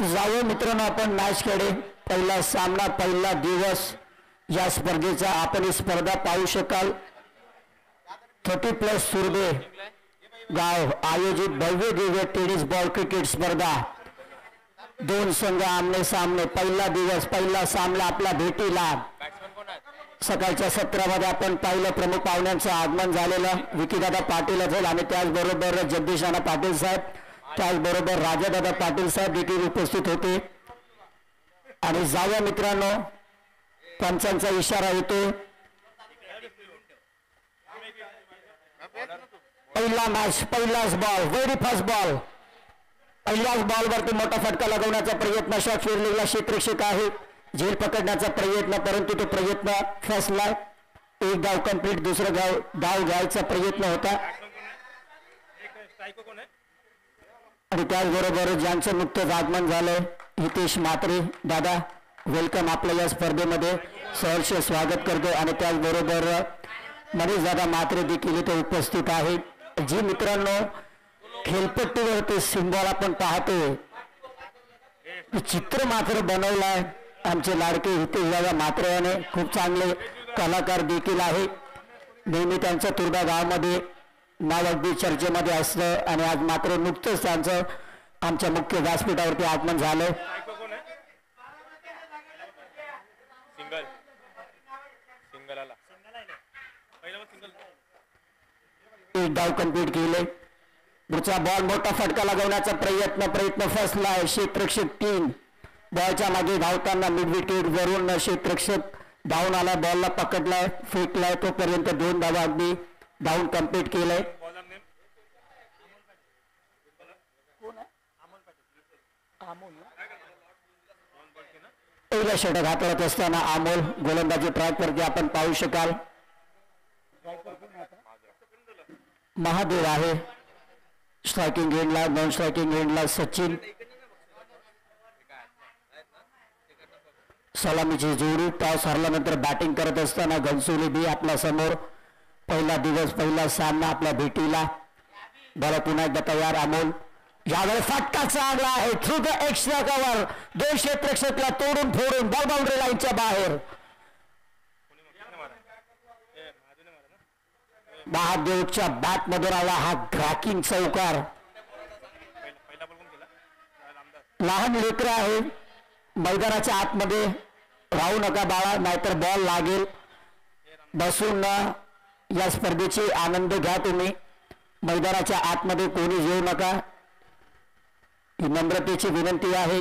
जाऊ मित्रांनो, आपण मॅच खेळे. पहिला सामना, पहिला दिवस या स्पर्धेचा आपण ही स्पर्धा पाहू शकाल. 30+ सुरबे गाव आयोजित भव्य दिव्य टेनिस बॉल क्रिकेट स्पर्धा. दोन संघ आमने सामने. पहिला दिवस, पहिला सामना आपला भेटीला. सकाळच्या सत्रामध्ये आपण पाहिलं प्रमुख पाहुण्यांचं आगमन झालेलं. विकीदादा पाटील असेल आणि त्याचबरोबर जगदीश नाना पाटील साहेब, त्याचबरोबर राजादादा पाटील साहेब देखील उपस्थित होते. आणि जाऊया मित्रांनो, पंचांचा इशारा येतो. पहिला मॅच, पहिलाच बॉल, व्हेरी फर्स्ट बॉल. पहिल्याच बॉलवरती मोठा फटका लगवण्याचा प्रयत्न शॉट फिरलेला क्षेत्ररक्षक आहे. झेल पकडण्याचा प्रयत्न, परंतु तो प्रयत्न फसला. एक धाव कंप्लीट. दुसरं धाव घ्यायचा प्रयत्न होता. आणि त्याचबरोबर ज्यांचं नुकतंच आगमन झालंय, हितेश म्हात्रे दादा, वेलकम. आपल्या या स्पर्धेमध्ये सहर्ष स्वागत करतो. आणि त्याचबरोबर मनीष दादा म्हात्रे देखील इथे उपस्थित आहेत. जी मित्रांनो, खेळपट्टीवरती सिंबॉल आपण पाहतोय, चित्र मात्र बनवलाय आमचे लाडके हितेश दादा म्हात्रे याने. खूप चांगले कलाकार देखील आहे. नेहमी त्यांचं तुर्भा गावामध्ये नाव अगदी चर्चेमध्ये असतं. आणि आज मात्र नुकतंच त्यांचं आमच्या मुख्य व्यासपीठावरती आगमन झालं. एक डाव कंप्लीट केले. पुढचा बॉल, मोठा फटका लगवण्याचा प्रयत्न फसलाय. क्षेत्ररक्षक 3 बॉलच्या मागे धावताना मिड विकेट वरून क्षेत्ररक्षक धावून आला. बॉलला पकडलाय, फेकलाय. तोपर्यंत 2 धावा अगदी धावून कंप्लीट केलंय. पहिला षटक हाताळत असताना अमोल गोलंदाजी ट्रॅकवरती आपण पाहू शकाल. महादेव आहे स्ट्रायकिंग एंडला. नॉन स्ट्रायकिंग एंडला सचिन. सलामीची जोडी. टॉस हरल्यानंतर बॅटिंग करत असताना घनसोली बी आपल्या समोर. पहिला दिवस, पहिला सामना आपल्या भेटीला. बरं, पुन्हा एकदा तयार अमोल. यावेळी फटका चांगला आहे. Through the extra cover. 2 क्षेत्ररक्षकला तोडून फोडून बॉल बाउंड्री लाईनच्या बाहेर. महादेवच्या बॅट मधून आला हा क्रॅकिंग चौकार. लहान लेकरं आहे, मैदानाच्या आतमध्ये राहू नका बाळा, नाहीतर बॉल लागेल. बसून या स्पर्धेची आनंद घ्या तुम्ही. मैदानाच्या आतमध्ये कोणी येऊ नका, ही नम्रतेची विनंती आहे.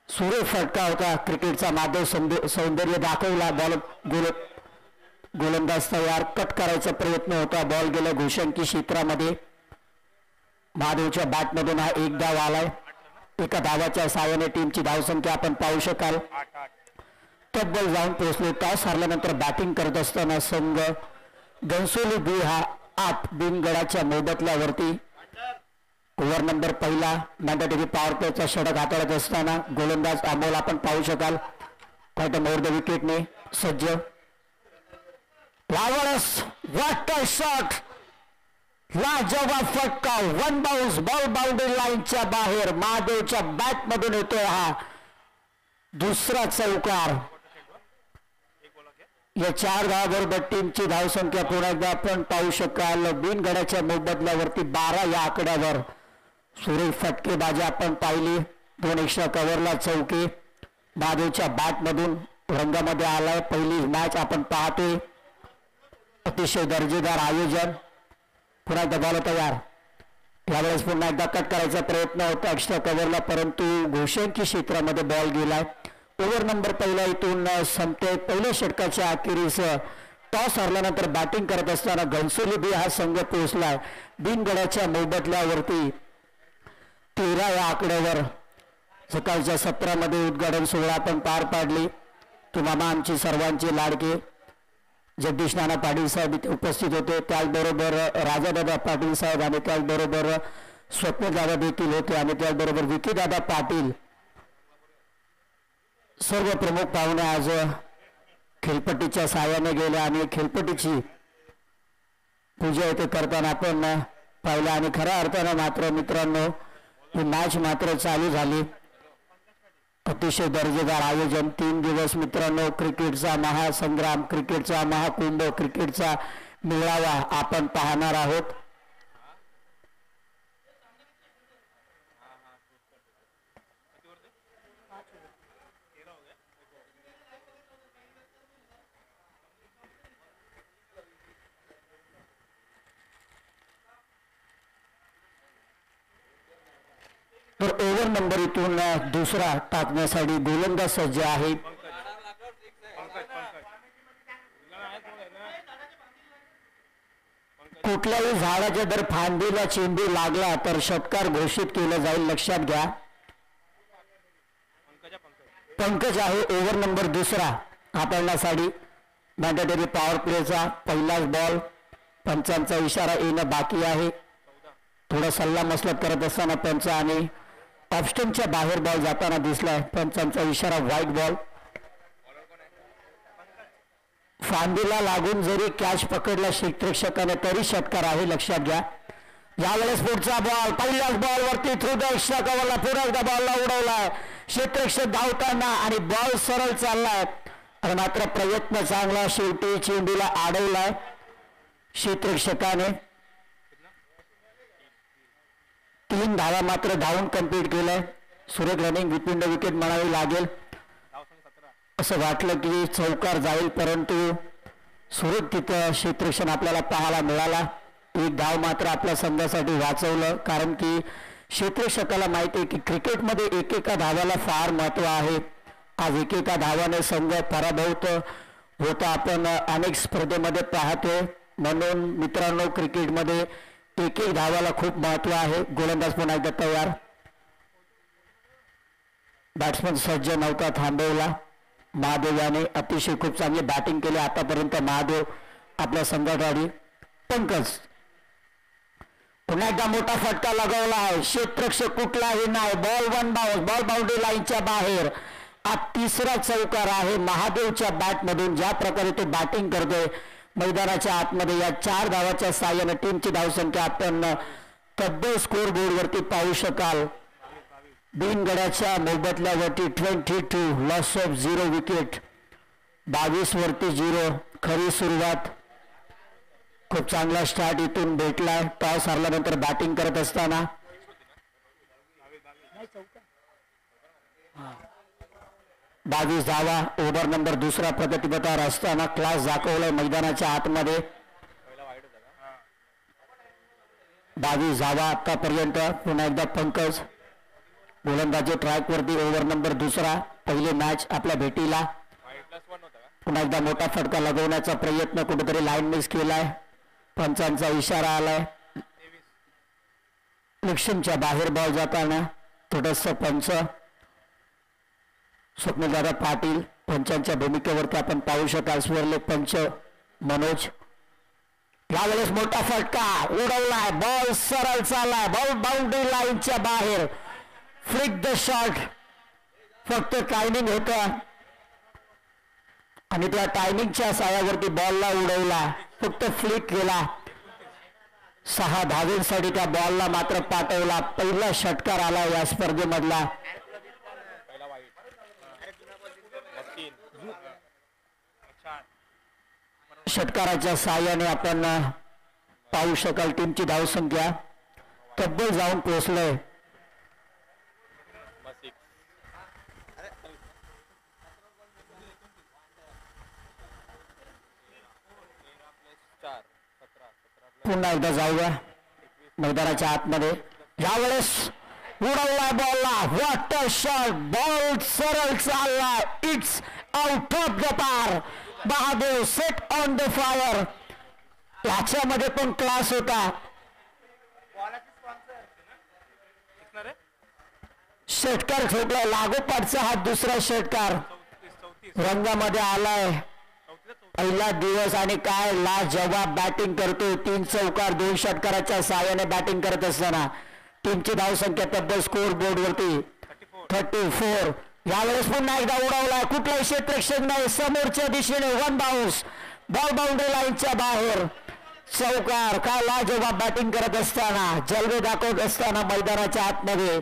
सुरेख फटका होता. क्रिकेटचा माधव सौंदर्य दाखवला. बॉल गोलंदाज तयार. कट करायचा प्रयत्न होता. बॉल गेला घोषणकी क्षेत्रामध्ये. महादेवच्या बॅटमधून हा एक धाव आलाय. एका धावाच्या साहाय्याने टीमची धावसंख्या आपण पाहू शकाल. तब्बल जाऊन पोहोचले. टॉस हरल्यानंतर बॅटिंग करत असताना संघ घनसोली बी हा आत बिनगडाच्या मोबदल्यावरती. ओव्हर नंबर पहिला मॅन्डेटरी पॉवर प्लेचा षटक हाताळत असताना गोलंदाज अमोल आपण पाहू शकाल. क्वाइट मोर द विकेटने सज्ज. लावणस व्हॉट अ शॉट. लाजवाब फटका. 1 बाउन्स. बॉल बाउंड्री लाईनच्या बाहेर. महादेवच्या बॅट मधून येतोय हा दुसरा चौकार. या 4 धावाबरोबर टीमची धावसंख्या पुन्हा एकदा आपण पाहू शकाल. बिनगडाच्या मोबदल्यावरती 12 या आकड्यावर. सुरेख फटकेबाजी आपण पाहिली. 2 एक्स्ट्रा कव्हरला चौके. महादेवच्या बॅट मधून रंगामध्ये आलाय. पहिली मॅच आपण पाहतोय. अतिशय दर्जेदार आयोजन. पुन्हा एकदा बॉल तयार. यावेळेस पुन्हा एकदा कट करायचा प्रयत्न होता एक्स्ट्रा कव्हरला, परंतु घोषणकी क्षेत्रामध्ये बॉल गेलाय. ओव्हर नंबर पहिला इथून संपते. पहिल्या षटकाच्या अखेरीस टॉस हरल्यानंतर बॅटिंग करत असताना घनसोली बी हा संघ पोहोचलाय बिनगडाच्या मोबदल्यावरती 13 या आकड्यावर. सकाळच्या सत्रामध्ये उद्घाटन सोहळा आपण पार पाडली. तुम्हाला आमची सर्वांची लाडके जगदीश नाना पाटील साहेब इथे उपस्थित होते, त्याचबरोबर राजादादा पाटील साहेब आणि त्याचबरोबर स्वप्नदादा देखील होते आणि त्याचबरोबर विकीदादा पाटील सर्व प्रमुख पाहुणे आज खेळपट्टीच्या साहाय्याने गेले आणि खेळपट्टीची पूजा इथे करताना आपण पाहिलं आणि खऱ्या अर्थानं मात्र मित्रांनो ही मॅच मात्र चालू झाली. अतिशय दर्जेदार आयोजन 3 दिवस मित्रांनो, क्रिकेटचा महासंग्राम, क्रिकेटचा महाकुंभ, क्रिकेटचा मेळावा आपण पाहणार आहोत. तर ओव्हर नंबर इथून दुसरा टाकण्यासाठी गोलंदाज सज्ज आहे. कुठल्याही झाडाच्या जर फांदीला चेंडू लागला तर षटकार घोषित केलं जाईल, लक्षात घ्या. पंकज आहे ओव्हर नंबर दुसरा हाताळण्यासाठी. मॅन्डेटरी पॉवर प्लेचा पहिलाच बॉल, पंचांचा इशारा येणं बाकी आहे. थोडा सल्ला मसलत करत असताना पंच आणि ऑफस्टमच्या बाहेर बॉल जाताना दिसलाय. पंचांचा इशारा व्हाईट बॉल. फांदीला लागून जरी कॅच पकडला क्षेत्ररक्षकाने तरी षटकार आहे, लक्षात घ्या. यावेळेस पुढचा बॉल, पहिल्याच बॉल वरती थ्रू द एक्स्ट्रा कव्हरला पुन्हा एकदा बॉलला उडवलाय क्षेत्ररक्षक धावताना आणि बॉल सरळ चाललाय. मात्र प्रयत्न चांगला, शेवटी चेंडूला अडवलाय क्षेत्ररक्षकाने. 3 धावा मात्र धावून कंप्लीट केलंय. सुरेख रनिंग विपिंड विकेट म्हणावी लागेल. असं वाटलं की चौकार जाईल, परंतु सुरेख तिथं क्षेत्ररक्षण आपल्याला पाहायला मिळाला. 1 धाव मात्र आपल्या संघासाठी वाचवलं, कारण की क्षेत्ररक्षकाला माहिती आहे की क्रिकेटमध्ये एकेका धावाला फार महत्व आहे. आज एकेका धावाने संघ पराभूत होता आपण अनेक स्पर्धेमध्ये पाहतोय. म्हणून मित्रांनो क्रिकेटमध्ये एक धावाला खूप महत्व आहे. गोलंदाज पुन्हा एकदा तयार. बॅट्समन सज्ज नव्हता, थांबवला. महादेव याने अतिशय खूप चांगली बॅटिंग केली आतापर्यंत. महादेव आपल्या संघासाठी. पंकज पुन्हा एकदा मोठा फटका लगावला आहे. क्षेत्ररक्षक कुठलाही नाही. बॉल 1 बाउन्स, बॉल बाउंड्री लाईनच्या बाहेर. हा तिसरा चौकार आहे महादेवच्या बॅटमधून. ज्या प्रकारे तो बॅटिंग करतोय मैदानाच्या आतमध्ये, या 4 धावाच्या साहाय्याने टीमची धावसंख्या आपण तब्बल स्कोर बोर्ड वरती पाहू शकाल. बिनगड्याच्या मोबदल्यावरती 22, लॉस ऑफ 0 विकेट, 22 वरती 0. खरी सुरुवात, खूप चांगला स्टार्ट इथून भेटलाय. टॉस हरल्यानंतर बॅटिंग करत असताना 22 धावा ओव्हर नंबर दुसरा प्रगतीपथावर असताना क्लास दाखवलाय मैदानाच्या आतमध्ये. 22 धावा आतापर्यंत. पुन्हा एकदा पंकज गोलंदाजी ट्रॅक वरती. ओव्हर नंबर दुसरा, पहिली मॅच आपल्या भेटीला. पुन्हा एकदा मोठा फटका लगवण्याचा प्रयत्न, कुठेतरी लाईन मिस केलाय. पंचांचा इशारा आलाय. निक्षमच्या बाहेर बॉल जाताना थोडस पंच स्वप्नदादा पाटील पंचांच्या भूमिकेवरती आपण पाहू शकाल. स्वर्ले पंच मनोज. यावेळेस मोठा फटका उडवलाय, बॉल सरळ चाललाय, बॉल बाउंड्री लाईनच्या बाहेर. Flick the shot. फक्त टायमिंग होता आणि त्या टायमिंगच्या साह्यावरती बॉलला उडवला, फक्त फ्लिक केला. 6 धावेसाठी त्या बॉलला मात्र पाठवला. पहिला षटकार आला या स्पर्धेमधला. षटकाराच्या साह्याने आपण पाहू शकाल टीमची धावसंख्या तब्बल जाऊन पोहोचलंय. पुन्हा एकदा जाऊया मैदानाच्या आतमध्ये. यावेळेस उडवला बॉलला. What a shot. बॉल सरळ चालला. It's out of the park. Mahadev set on the fire. याच्यामध्ये पण क्लास होता. षटकार ठोकला लागोपाठचा हा दुसरा षटकार रंगामध्ये आलाय. पहिला दिवस आणि काय लाजवाब बॅटिंग करतो. 3 चौकार 2 षटकाराच्या सहाय्याने बॅटिंग करत असताना टीमची धावसंख्या तब्बल स्कोर बोर्ड वरती 34. यावेळेस पुन्हा एकदा उडवला. कुठलाही क्षेत्ररक्षक नाही. समोरच्या दिशेने 1 बाउन्स. बॉल बाउंड्री लाईनच्या बाहेर. चौकार. काय लाजवाब बॅटिंग करत असताना जलवे दाखवत असताना मैदानाच्या आतमध्ये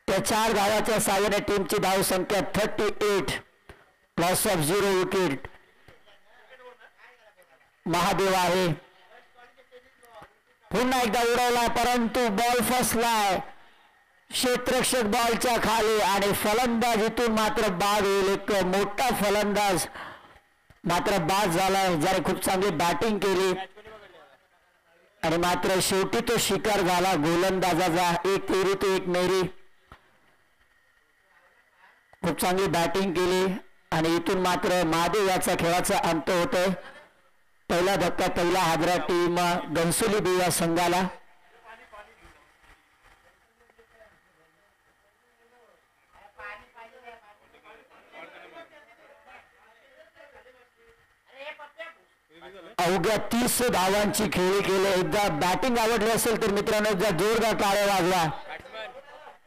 त्या 4 धावाच्या साहाय्याने टीमची धावसंख्या 38. Loss of 0 wicket. महादेव आहे. पुन्हा एकदा उडवला परंतु बॉल फसलाय. क्षेत्ररक्षक बॉलच्या खाली आणि फलंदाज इथून मात्र बाद होईल. एक मोठा फलंदाज मात्र बाद झालाय. ज्याने खूप चांगली बॅटिंग केली आणि मात्र शेवटी तो शिकार झाला गोलंदाजाचा. 1 तेरी तो 1 मेरी. खूप चांगली बॅटिंग केली आणि इथून मात्र महादेव याचा खेळाचा अंत होतोय. पहिला धक्का पहिला हादरा टीम घनसोली बिया संघाला. अवघ्या 30 धावांची खेळी केली. एकदा बॅटिंग आवडली असेल तर मित्रांनो एकदा जोरदार टाळ्या वाजवा.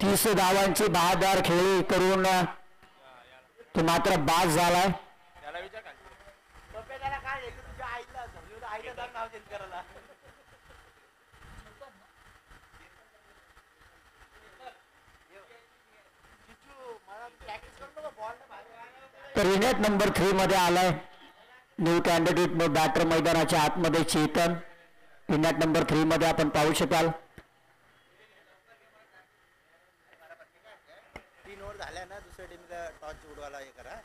30 धावांची बहादार खेळी करून तो मात्र बाद झालाय. तर विनेट नंबर 3 मध्ये आलाय. न्यू कॅन्डिडेट बॅटर मैदानाच्या आतमध्ये चेतन. विनेट नंबर 3 मध्ये आपण पाहू शकाल. 3 ओव्हर झाल्या ना. दुसऱ्या टीमला टॉस उडवायला हे करा.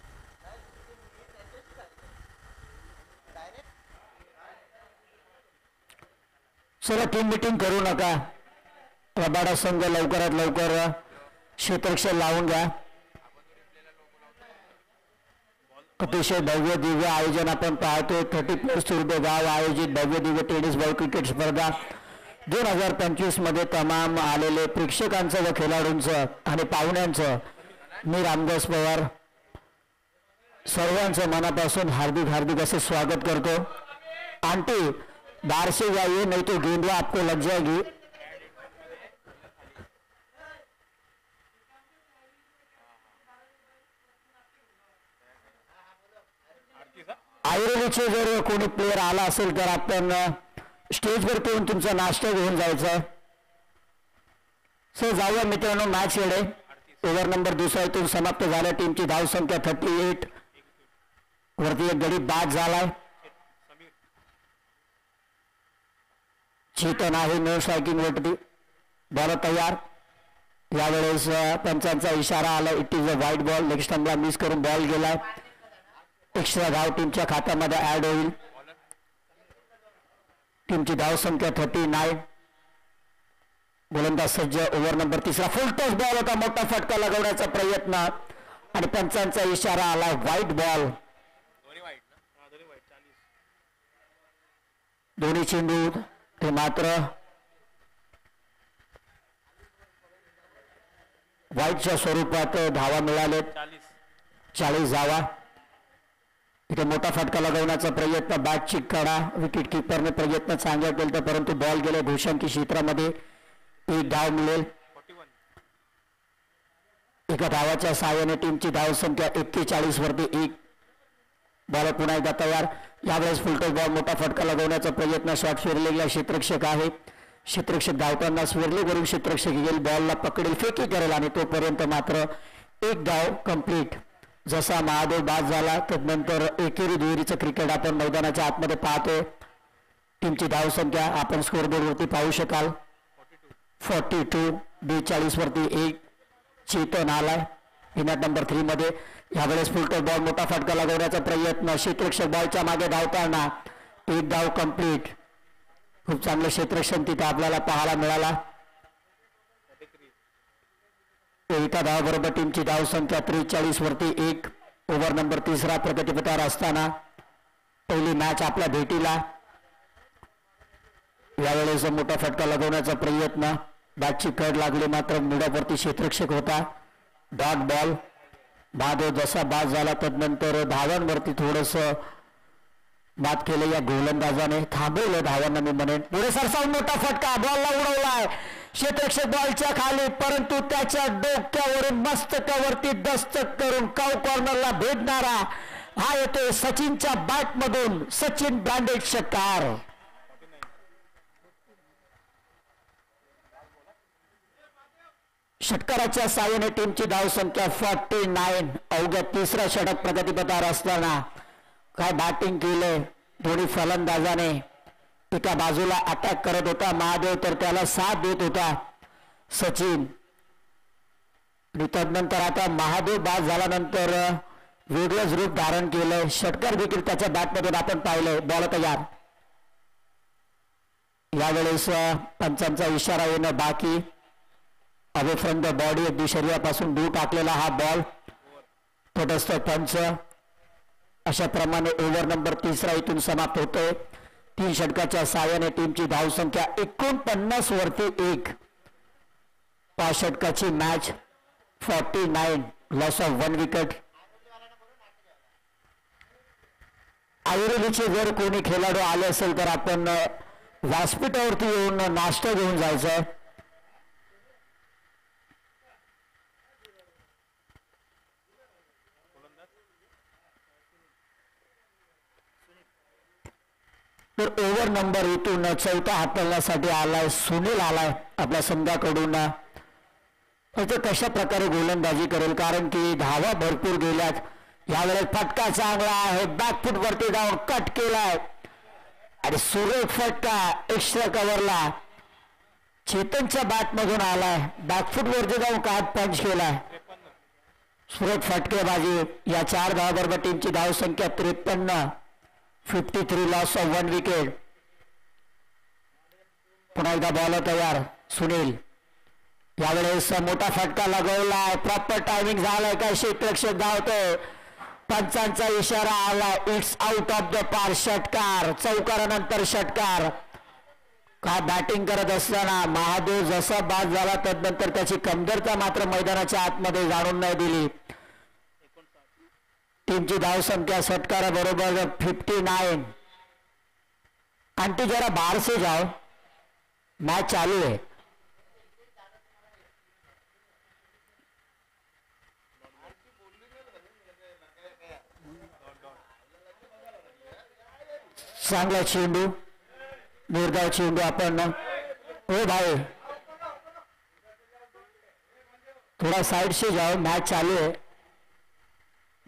सर्व टीम मीटिंग करू नका. रबाडा संघ लवकरात लवकर क्षेत्ररक्षक लावून घ्या. अतिशय भव्य दिव्य आयोजन आपण पाहतोय. 34 सुरबे गाव आयोजित भव्य दिव्य टेनिस बॉल क्रिकेट स्पर्धा 2025 मध्ये तमाम आलेले प्रेक्षकांचं व खेळाडूंचं आणि पाहुण्यांचं मी रामदास पवार सर्वांचं मनापासून हार्दिक हार्दिक असे स्वागत करतो. आंटी बाहर से जाइए नहीं तो गेंदवा आपको लग जाएगी. आयुर्वेदीचे जर कोणी प्लेअर आला असेल तर आपण स्टेजवर येऊन तुमचा नाश्ता घेऊन जायचा. सो जाऊया मित्रांनो मॅच कडे. ओव्हर नंबर 2 इथून समाप्त झाला. टीमची धावसंख्या 38. वरती एक गडी बाद झालाय. चेतन आहे नो स्ट्रायकिंग वरती. बॉल तयार. यावेळेस पंचांचा इशारा आला. इट इज अ वाईट बॉल. लेग स्टंपला मिस करून बॉल गेलाय. एक्स्ट्रा धाव टीमच्या खात्यामध्ये ऍड होईल. टीमची धावसंख्या 39. गोलंदाज सज्ज. ओव्हर नंबर 3 फुल टॉस बॉल होता. मोठा फटका लगवण्याचा प्रयत्न आणि पंचांचा इशारा आला व्हाईट बॉल. दोन्ही चेंडू ते मात्र व्हाईटच्या स्वरूपात धावा मिळालेत. 40 धावा. इथे मोठा फटका लगवण्याचा प्रयत्न. बॅटची कडा. विकेट किपरने प्रयत्न चांगला केला परंतु बॉल गेले घोषांकी क्षेत्रामध्ये. 1 धाव मिळेल. एका धावाच्या सहाय्याने टीमची धावसंख्या 41 वरती 1. बॉल पुन्हा एकदा तयार. यावेळेस फुलटॉस बॉल. मोठा फटका लगवण्याचा प्रयत्न. शॉट स्विरलेला क्षेत्ररक्षक आहे. क्षेत्ररक्षक धावताना स्विरले करून क्षेत्ररक्षक येईल. बॉलला पकडेल फेकी करेल आणि तोपर्यंत मात्र 1 धाव कंप्लीट. जसा महादेव बाद झाला त्यानंतर एकेरी दुहेरीचं क्रिकेट आपण मैदानाच्या आतमध्ये पाहतोय. टीमची धावसंख्या आपण स्कोरबोर्ड वरती पाहू शकाल. 42. 42 वरती 1. चेतन आलाय विनेट नंबर 3 मध्ये. यावेळेस फुलटॉस बॉल. मोठा फटका लगवण्याचा प्रयत्न. क्षेत्ररक्षक बॉलच्या मागे धावताना 1 धाव कंप्लीट. खूप चांगलं क्षेत्ररक्षण तिथे आपल्याला पाहायला मिळाला. एका धावाबरोबर टीमची धावसंख्या 43 वरती 1. ओव्हर नंबर 3 प्रगतीपथावर असताना पहिली मॅच आपल्या भेटीला. यावेळेस मोठा फटका लगवण्याचा प्रयत्न. बॅटची कड लागली मात्र मिडॉपवरती क्षेत्ररक्षक होता. Dot ball. महादेव जसा बाद झाला तदनंतर धावांवरती थोडस बात केलं या गोलंदाजाने, थांबवलं धावांना मी म्हणेन. पुढे सरसावून मोठा फटका, बॉलला उडवलाय क्षेत्ररक्षक बॉलच्या खाली, परंतु त्याच्या डोक्यावरून मस्तकावरती दस्तक करून काव कॉर्नरला भेटणारा हा येतोय सचिनच्या बॅट मधून. सचिन ब्रँडेड षटकार. षटकाराच्या साहाय्याने टीमची धावसंख्या 49. अवघ्या तिसरा षटक प्रगतीपथावर असताना काय बॅटिंग केले दोन्ही फलंदाजाने. एका बाजूला अटॅक करत होता महादेव, तर त्याला साथ देत होता सचिन. आणि तदनंतर आता महादेव बाद झाल्यानंतर वेगळंच रूप धारण केलं. षटकार देखील त्याच्या बॅटमधून आपण पाहिलंय. बॉल तयार. यावेळेस पंचांचा इशारा येणं बाकी. अवे फ्रॉम द बॉडी, अगदी शरीरापासून दूर टाकलेला हा बॉल. तटस्थ पंच. अशा प्रमाणे ओव्हर नंबर 3 इथून समाप्त होतोय. 3 षटकाच्या साहाय्याने टीमची धावसंख्या 49 वरती 1. 5 षटकाची मॅच. 49. Loss of 1 wicket. आयुर्वेदीचे जर कोणी खेळाडू आले असेल तर आपण व्यासपीठावरती येऊन नाश्ता घेऊन जायचंय. तर ओव्हर नंबर इथून 4था हाताळण्यासाठी आलाय सुनील, आलाय आपल्या संघाकडून. कशा प्रकारे गोलंदाजी करेल, कारण की धावा भरपूर गेल्यात. यावेळेस फटका चांगला आहे, बॅकफूट वरती जाऊन कट केलाय आणि सुरेख फटका एक्स्ट्रा कव्हरला चेतनच्या बॅट मधून आलाय. बॅकफूट वरती जाऊन काट पंच केलाय. सुरेख फटकेबाजी. या 4 धावाबरोबर टीमची धावसंख्या 53. 53. Loss of 1 wicket. पुन्हा एकदा बॉल तयार. सुनील यावेळेस मोठा फटका लगवलाय. प्रॉपर टायमिंग झालाय का क्षेत्ररक्षक धावतोय. पंचांचा इशारा आला. इट्स आउट ऑफ द पार. षटकार. चौकारानंतर षटकार. काय बॅटिंग करत असताना महादेव जसा बाद झाला तदनंतर त्याची कमतरता मात्र मैदानाच्या आतमध्ये जाणून नाही दिली. टीमची धावसंख्या षटकाराबरोबर 59. आंटी जरा बाहर से जाओ, मैच चालू है. चांगला चेंडू, निर्धाव चेंडू. आपण ओ भाई थोड़ा साइड से जाओ, मैच चालू है.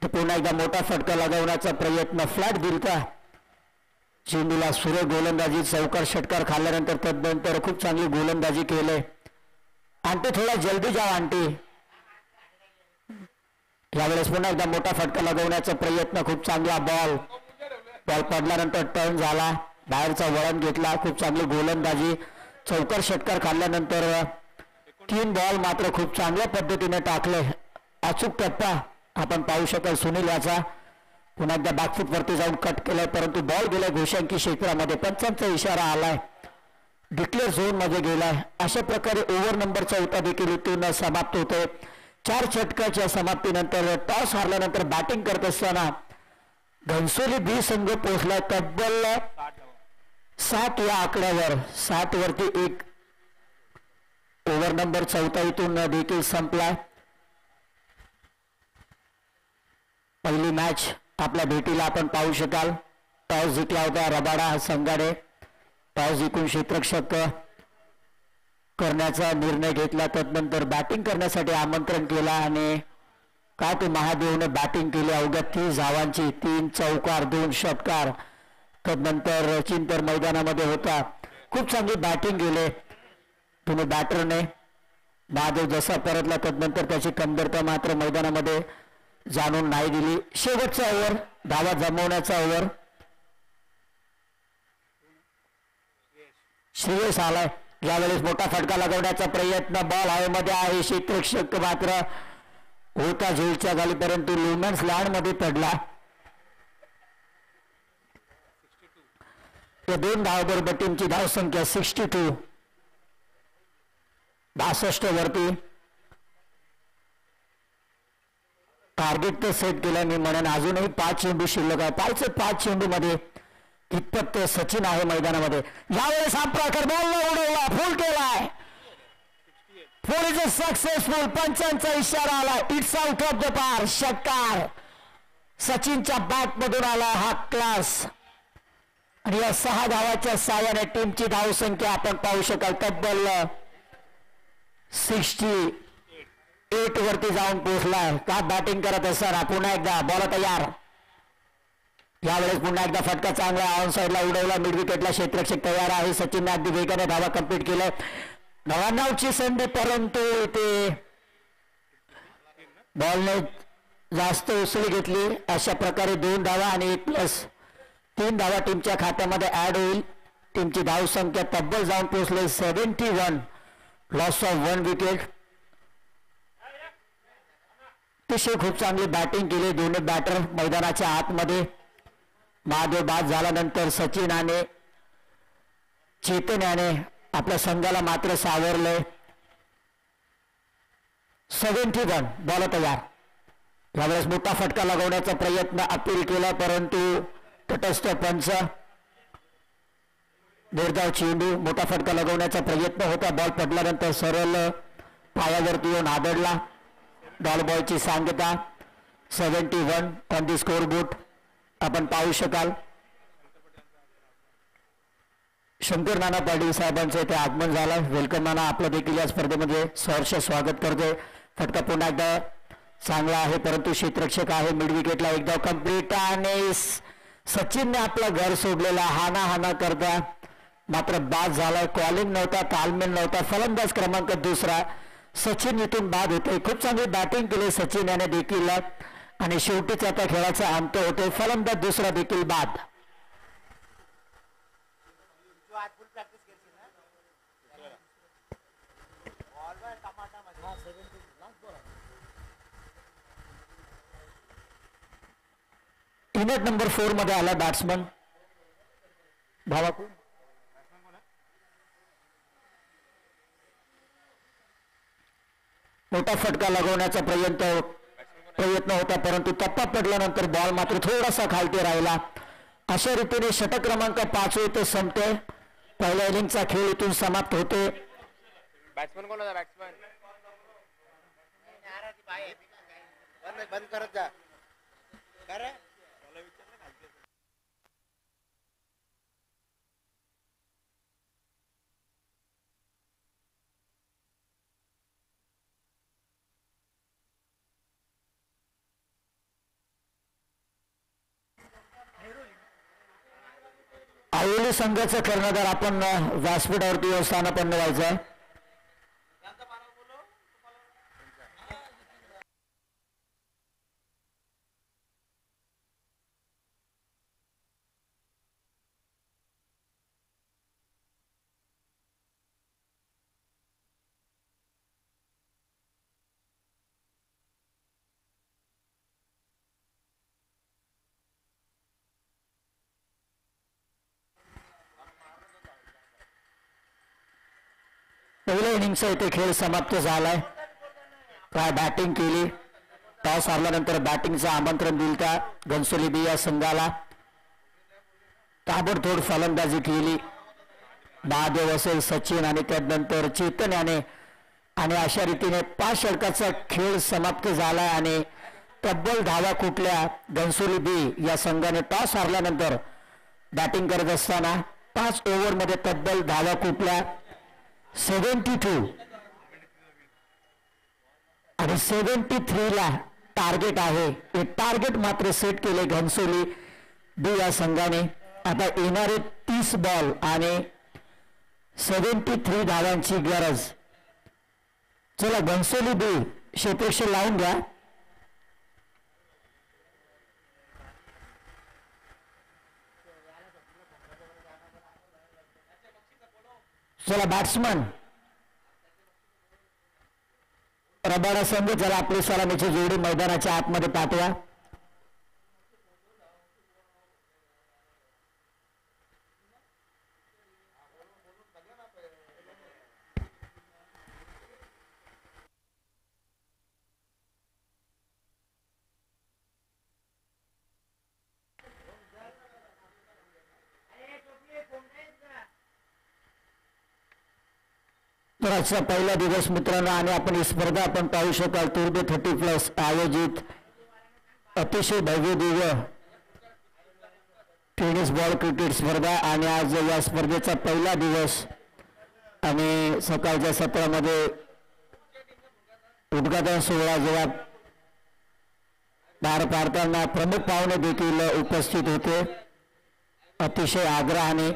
तो पुन्हा एकदा मोठा फटका लगावण्याचा प्रयत्न. फ्लॅट दिलता चेंडूला. सुरेख गोलंदाजी. चौकार षटकार खाल्ल्यानंतर तदनंतर खूप चांगली गोलंदाजी केले. आंटी थोडा जल्दी जाओ आंटी. यावेळेस पुन्हा एकदा मोठा फटका लगवण्याचा प्रयत्न. खूप चांगला बॉल. बॉल पडल्यानंतर टर्न झाला, बाहेरचा वळण घेतला. खूप चांगली गोलंदाजी. चौकार षटकार खाल्ल्यानंतर 3 बॉल मात्र खूप चांगल्या पद्धतीने टाकले. अचूक टप्पा आपण पाहू शकाल सुनील याचा. पुन्हा एकदा बॅकफूट वरती जाऊन कट केलाय, परंतु बॉल गेलाय घोषांकी क्षेत्रामध्ये. पंचांचा इशारा आलाय. डिक्लेअर झोन मध्ये गेलाय. अशा प्रकारे ओव्हर नंबर 4 देखील इथून समाप्त होतोय. 4 षटकाच्या समाप्तीनंतर टॉस हारल्यानंतर बॅटिंग करत असताना घनसोली बी संघ पोहोचलाय तब्बल 7 या आकड्यावर. 7 वरती 1. ओव्हर नंबर 4 इथून देखील संपलाय. पहिली मॅच आपल्या भेटीला आपण पाहू शकाल. टॉस जिंकला होता रबाडा संघाने. टॉस जिंकून क्षेत्ररक्षक करण्याचा निर्णय घेतला. तदनंतर बॅटिंग करण्यासाठी आमंत्रण केला आणि काय ते महादेवने बॅटिंग केली. अवघ्या 30 धावांची. 3 चौकार 2 षटकार. तदनंतर चिंतर मैदानामध्ये होता. खूप चांगली बॅटिंग केली तुम्ही बॅटरने. महादेव जसा परतला तदनंतर त्याची कमतरता मात्र मैदानामध्ये जाणून नाही दिली. शेवटचा ओव्हर, धावा जमवण्याचा ओव्हर. श्रेयस आलाय. यावेळेस मोठा फटका लगवण्याचा प्रयत्न. बॉल हवेमध्ये आहे. क्षेत्ररक्षक मात्र होता झेलच्या खाली, परंतु लुमन्स लँड मध्ये पडला. या 2 धावाबरोबर टीमची धावसंख्या 62. 62 वरती. टार्गेट तर सेट केलं मी म्हणेन. अजूनही 5 चेंडू शिल्लक आहे. 5 चेंडू मध्ये कितपत सचिन आहे मैदानामध्ये. यावेळेस हा प्रकार बॉल उडवला, फुल केलाय. फुल इज अ सक्सेसफुल. पंचांचा इशारा आला. इट्स आउट ऑफ द पार. षटकार सचिनच्या बॅट मधून आला हा क्लास. आणि या 6 धावाच्या साहाय्याने टीमची धावसंख्या आपण पाहू शकाल तब्बल 68 वरती जाऊन पोहोचलाय. का बॅटिंग करत असताना पुन्हा एकदा बॉल तयार. यावेळेस पुन्हा एकदा फटका चांगला ऑन साईडला उडवला. मिड विकेटला क्षेत्ररक्षक तयार आहे. सचिनने अगदी वेगाने धावा कंप्लीट केल्या. 99ची संधी, परंतु इथे बॉलने जास्त उसळी घेतली. अशा प्रकारे 2 धावा आणि 1+3 धावा टीमच्या खात्यामध्ये ऍड होईल. टीमची धावसंख्या तब्बल जाऊन पोहोचले 71. Loss of 1 wicket. अतिशय खूप चांगली बॅटिंग केली दोन्ही बॅटर मैदानाच्या आतमध्ये. महादेव बाद झाल्यानंतर सचिन आणि चेतन याने आपल्या संघाला मात्र सावरले. 71 बॉल तयार. यावेळेस मोठा फटका लगवण्याचा प्रयत्न अपील केला, परंतु तटस्थ पंच. निर्धाव चेंडू, मोठा फटका लगवण्याचा प्रयत्न होता. बॉल पडल्यानंतर सरळ पायावरती येऊन आदळला. बॉल बॉयची सांगता 71 ऑन दी स्कोर बोर्ड आपण पाहू शकाल. शंकर नाना पाटील साहेबांचं इथे आगमन झालं. वेलकम नाना, आपलं देखील या स्पर्धेमध्ये सहर्ष स्वागत करतोय. फटका पुन्हा एकदा चांगला आहे, परंतु क्षेत्ररक्षक आहे. मिड विकेटला एकदा कंप्लीट आणि सचिनने आपलं घर सोडलेला हाना करता मात्र बाद झालाय. कॉलिंग नव्हता, तालमेल नव्हता. फलंदाज क्रमांक 2 सचिन इथून बाद होते. खूप चांगली बॅटिंग केली सचिन याने देखील आणि शेवटीच आता खेळाचा अंत होतोय. फलंदाज 2 देखील बाद. इनट नंबर 4 मध्ये आला बॅट्समन भावाकू. मोठा फटका लगवण्याचा प्रयत्न होता, परंतु टप्पा पडल्यानंतर बॉल मात्र थोडासा खालती राहिला. अशा रीतीने षटक क्रमांक 5 इथे संपते. पहिल्या इनिंगचा खेळ इथून समाप्त होते. बॅट्समन कोण होता? बॅट्समन बंद करत जा. आयोली संघाचा कर्णधार आपण व्यासपीठावरती स्थानापन्न व्हायचं. पहिल्या इनिंगचा इथे खेळ समाप्त झालाय. काय बॅटिंग केली. टॉस हारल्यानंतर बॅटिंगचं आमंत्रण दिलं त्या घनसोली बी या संघाला. ताबडतोड फलंदाजी केली. महादेव असेल, सचिन आणि त्यानंतर चेतन याने. आणि अशा रीतीने 5 षटकाचा खेळ समाप्त झाला आणि तब्बल धावा कुठल्या घनसोली बी या संघाने टॉस हारल्यानंतर बॅटिंग करत असताना 5 ओव्हरमध्ये तब्बल धावा कुठल्या 72 आणि 73 ला टार्गेट आहे. हे टार्गेट मात्र सेट केले घनसोली बी या संघाने. आता येणारे 30 बॉल आणि 73 धावांची गरज. चला घनसोली बी क्षेत्ररक्षक लावून घ्या. चला बॅट्समन रबाडा संघ, चला आपली सलामीची जोडी मैदानाच्या आतमध्ये पाठवा. तर आजचा पहिला दिवस मित्रांनो आणि आपण ही स्पर्धा आपण पाहू शकाल तुर्बे 30+ आयोजित अतिशय भव्य दिव्य टेनिस बॉल क्रिकेट स्पर्धा आणि आज या स्पर्धेचा पहिला दिवस आणि सकाळच्या सत्रामध्ये उद्घाटन सोहळा जेव्हा पार पाडताना प्रमुख पाहुणे देखील उपस्थित होते अतिशय आग्रहाने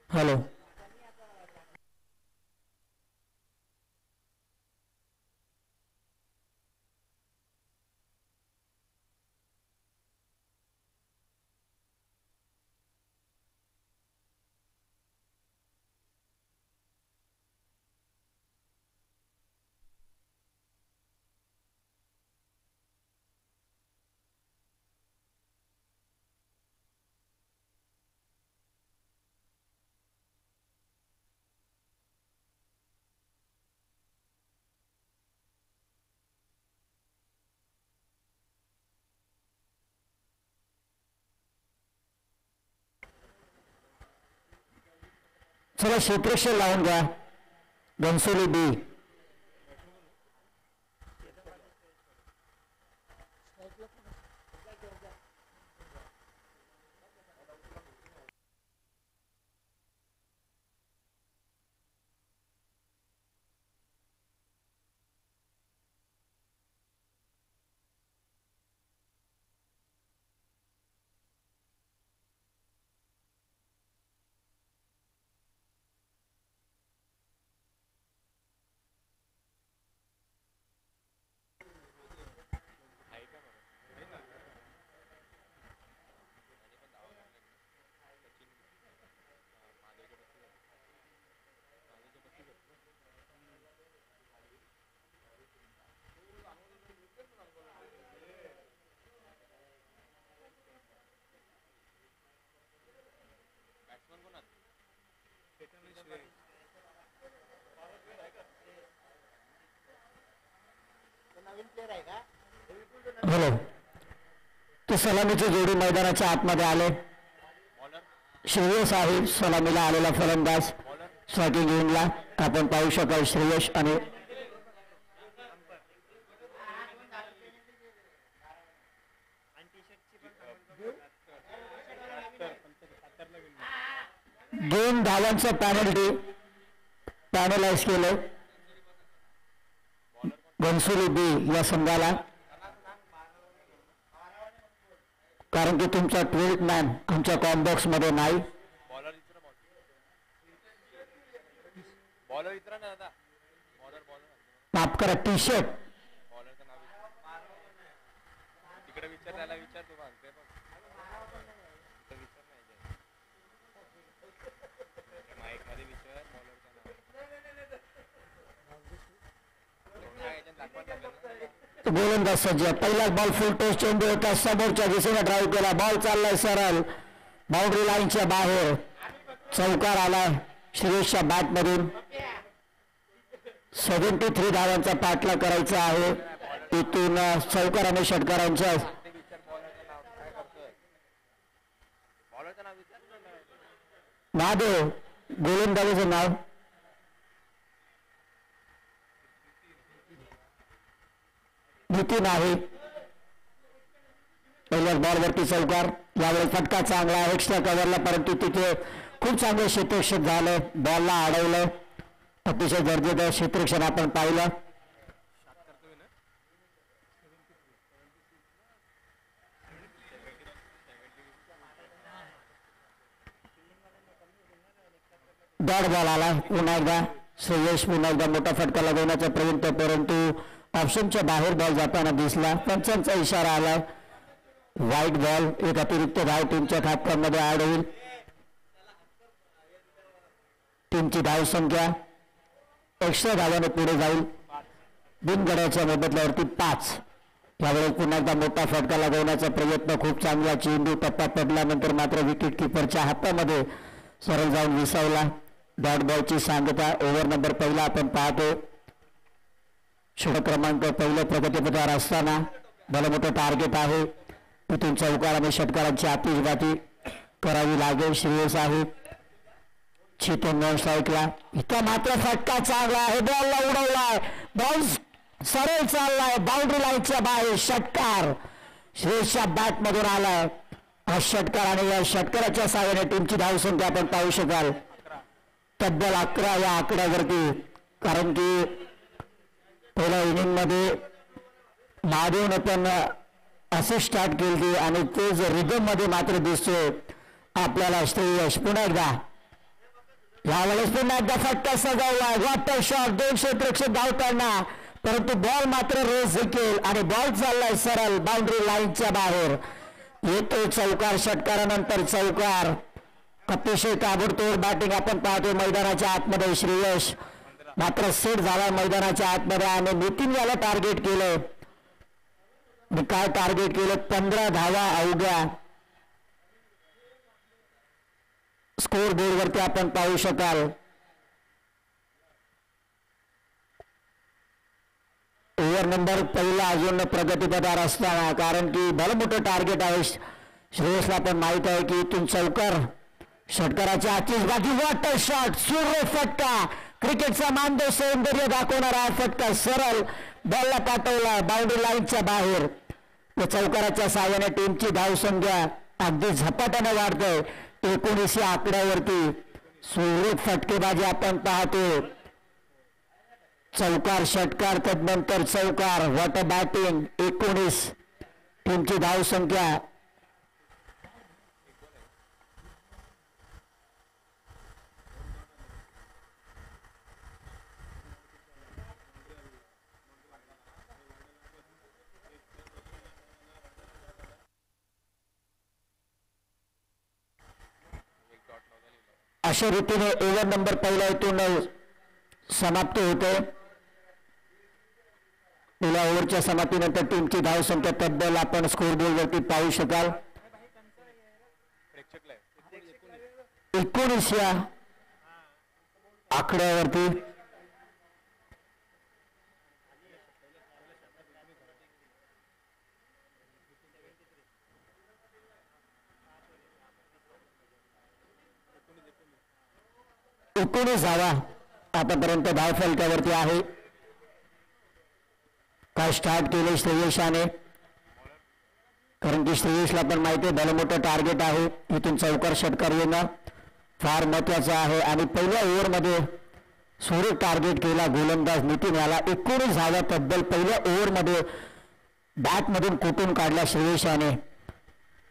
हॅलो चला क्षेत्रक्षण लावून घ्या घनसोली बी हॅलो तो सलामीची जोडी मैदानाच्या आतमध्ये आले श्रेयस आहे सलामीला आलेला फलंदाज स्ट्रायकिंग एंडला आपण पाहू शकाल श्रेयस आणि दोन धावांचं पॅनल्टी पॅनलाइज केलं घनसोली बी या संघाला कारण की तुमचा 12th मॅन आमच्या कॉम्बॉक्स मध्ये नाही माफ करा टी शर्ट गोलंदाज सज्ज पहिला बॉल फुल टॉस चेंडू एका समोरच्या दिशेने ड्राईव्ह केला बॉल चाललाय सरळ बाउंड्री लाईनच्या बाहेर चौकार आलाय श्रेयसच्या बॅट मधून 73 धावांचा पाठलाग करायचा आहे इथून चौकार आणि षटकारांच्या महादेव गोलंदाजाचं नाव नितीन आहे पहिल्या बॉलवरती चौकार यावेळी फटका चांगला एक्स्ट्रा कव्हरला परंतु तिथे खूप चांगलं क्षेत्ररक्षण झालं बॉलला अडवलं अतिशय दर्जेदार क्षेत्ररक्षण आपण पाहिलं डॉट बॉल आला पुन्हा एकदा श्रेयस पुन्हा एकदा मोठा फटका लगवण्याचा प्रयत्न परंतु ऑप्शनच्या बाहेर बॉल जाताना दिसला पंचांचा इशारा आला व्हाईट बॉल एक अतिरिक्त धाव टीमच्या खात्यामध्ये ऍड होईल टीमची धाव संख्या एक्स्ट्रा धावाने पुढे जाईल बिनगड्याच्या मोबदल्यावरती 5 यावेळेस पुन्हा एकदा मोठा फटका लगवण्याचा प्रयत्न, खूप चांगला चेंडू टप्पा पडल्यानंतर मात्र विकेट किपरच्या हातामध्ये सरळ जाऊन विसावला. डॉट बॉलची सांगता. ओव्हर नंबर पहिला आपण पाहतो. षटक क्रमांक पहिलं प्रगतीपथावर असताना भलं मोठं टार्गेट आहे. इथून चौकार आणि षटकारांची आतिषबाजी करावी लागेल. श्रेयस आहे चेतन नॉन स्ट्राईकला. इथं मात्र फटका चांगला आहे. बॉलला उडवलाय. बॉल सरळ चाललाय बाउंड्री लाईनच्या बाहेर. षटकार श्रेयसच्या बॅट मधून आलाय हा षटकार आणि या षटकाराच्या सहाय्याने टीमची धावसंख्या आपण पाहू शकाल तब्बल 11 या आकड्यावरती. कारण की पहिल्या इनिंग मध्ये महादेवने पण असे स्टार्ट केली आणि ते जे रिदम मध्ये मात्र दिसतोय आपल्याला. श्रेयस पुन्हा एकदा यावेळेस पुन्हा एकदा फटका सजवला. वॉटर शॉट 200 प्रेक्षक धावताना, परंतु बॉल मात्र रेस देखील आणि बॉल चाललाय सरळ बाउंड्री लाईनच्या बाहेर. येतो चौकार. षटकारानंतर चौकार. अतिशय ताबडतोब बॅटिंग आपण पाहतो मैदानाच्या आतमध्ये. श्रेयस मात्र सेट झाला मैदानाच्या आतमध्ये आणि नितीन याला टार्गेट केलं. काय टार्गेट केलं? 15 धावा अवघ्या. स्कोर बोर्डवरती आपण पाहू शकाल. ओव्हर नंबर पहिला अजून प्रगतीपथावर असताना, कारण की भलं मोठं टार्गेट आहे. श्रेयसला पण माहित आहे की इथून चौकार. षटकाराच्या आतिषबाजी. What a shot. सूर्य फटका. क्रिकेटचा मानदेव सौंदर्य दाखवणारा फटका सरळ बॉलला पाठवला बाउंड्री लाईनच्या बाहेर. चौकाराच्या सहाय्याने टीमची धावसंख्या अगदी झपाट्याने वाढते. 19 या आकड्यावरती सुरेख फटकेबाजी आपण पाहतो. चौकार षटकार तदनंतर चौकार. What batting. 19 टीमची धावसंख्या. अशा रीतीने ओव्हर नंबर पहिला इथून समाप्त होते. पहिल्या ओव्हरच्या समाप्तीनंतर टीमची धावसंख्या तब्बल आपण स्कोर बोर्डवरती पाहू शकाल 19 या आकड्यावरती. धावा आतापर्यंत धाव फलकावरती आहे. काय स्टार्ट केले श्रेयशाने, कारण की श्रेयसला पण माहिती आहे भलं मोठं टार्गेट आहे. इथून चौकार षटकार येणं फार महत्वाचं आहे. आणि पहिल्या ओव्हरमध्ये सुरेख टार्गेट केला गोलंदाज नितीन याला. 19 धावा तब्बल पहिल्या ओव्हरमध्ये बॅटमधून कुठून काढला श्रेयशाने.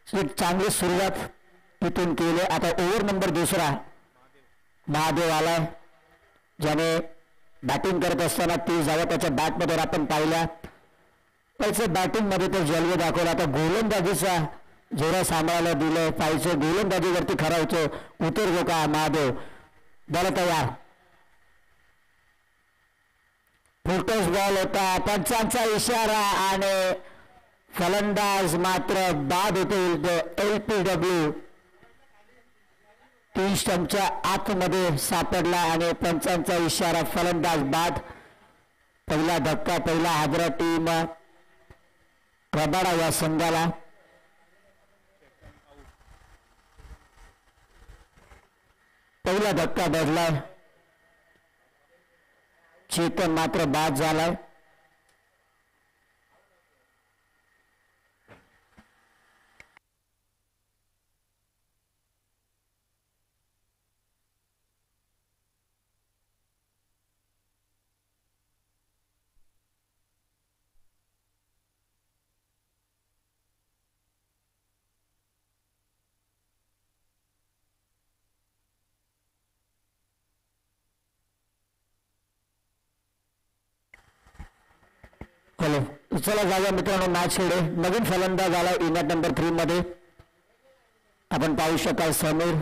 एक चांगली सुरुवात इथून केली. आता ओव्हर नंबर दुसरा महादेव आलाय, ज्याने बॅटिंग करत असताना 30 धावा त्याच्या बॅटमध्ये आपण पाहिल्या. त्याचे बॅटिंग मध्ये तर जलवे दाखवला. आता गोलंदाजीचा जोरा सांभाळायला दिलं पाहिजे. गोलंदाजीवरती खरा होतो. उतर गो का महादेव. बरं तयार. फुटस बॉल होता. पंचांचा इशारा आणि फलंदाज मात्र बाद होते. LPW 3 स्टंपच्या आतमध्ये सापडला आणि पंचांचा इशारा. फलंदाज बाद. पहिला धक्का, पहिला हादरा टीम रबाडा या संघाला. पहिला धक्का बदलाय. चेतन मात्र बाद झालाय. हॅलो, चला जाऊया मित्रांनो मॅच कडे. नवीन फलंदाज आला इनॅट नंबर 3 मध्ये. आपण पाहू शकाल समीर.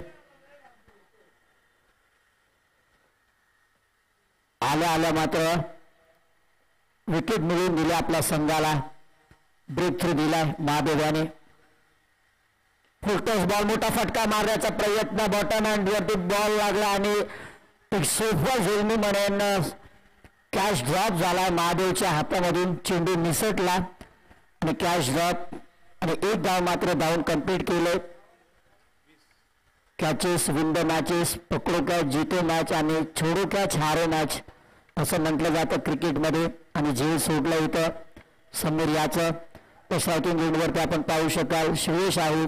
आल्या आल्या मात्र विकेट मिळवून दिले आपल्या संघाला. ब्रेक थ्रू दिलाय महादेवाने. फुलटॉस बॉल मोठा फटका मारण्याचा प्रयत्न बॉटम हँड वरती बॉल लागला आणि एक सोफा झेलमी म्हणून कॅश ड्रॉप झाला. महादेवच्या हातामधून चेंडू निसटला आणि कॅश ड्रॉप आणि एक धाव मात्र धावून कंप्लीट केले. कॅचेस विन द मॅचेस, पकडो कॅच जीतो मॅच आणि छोडो कॅच हारो मॅच असं म्हटलं जातं क्रिकेटमध्ये. आणि झेल सोडलं इथं समीर याचं. त्या स्ट्रायकिंग एंडवरती आपण पाहू शकाल श्रेयश आहे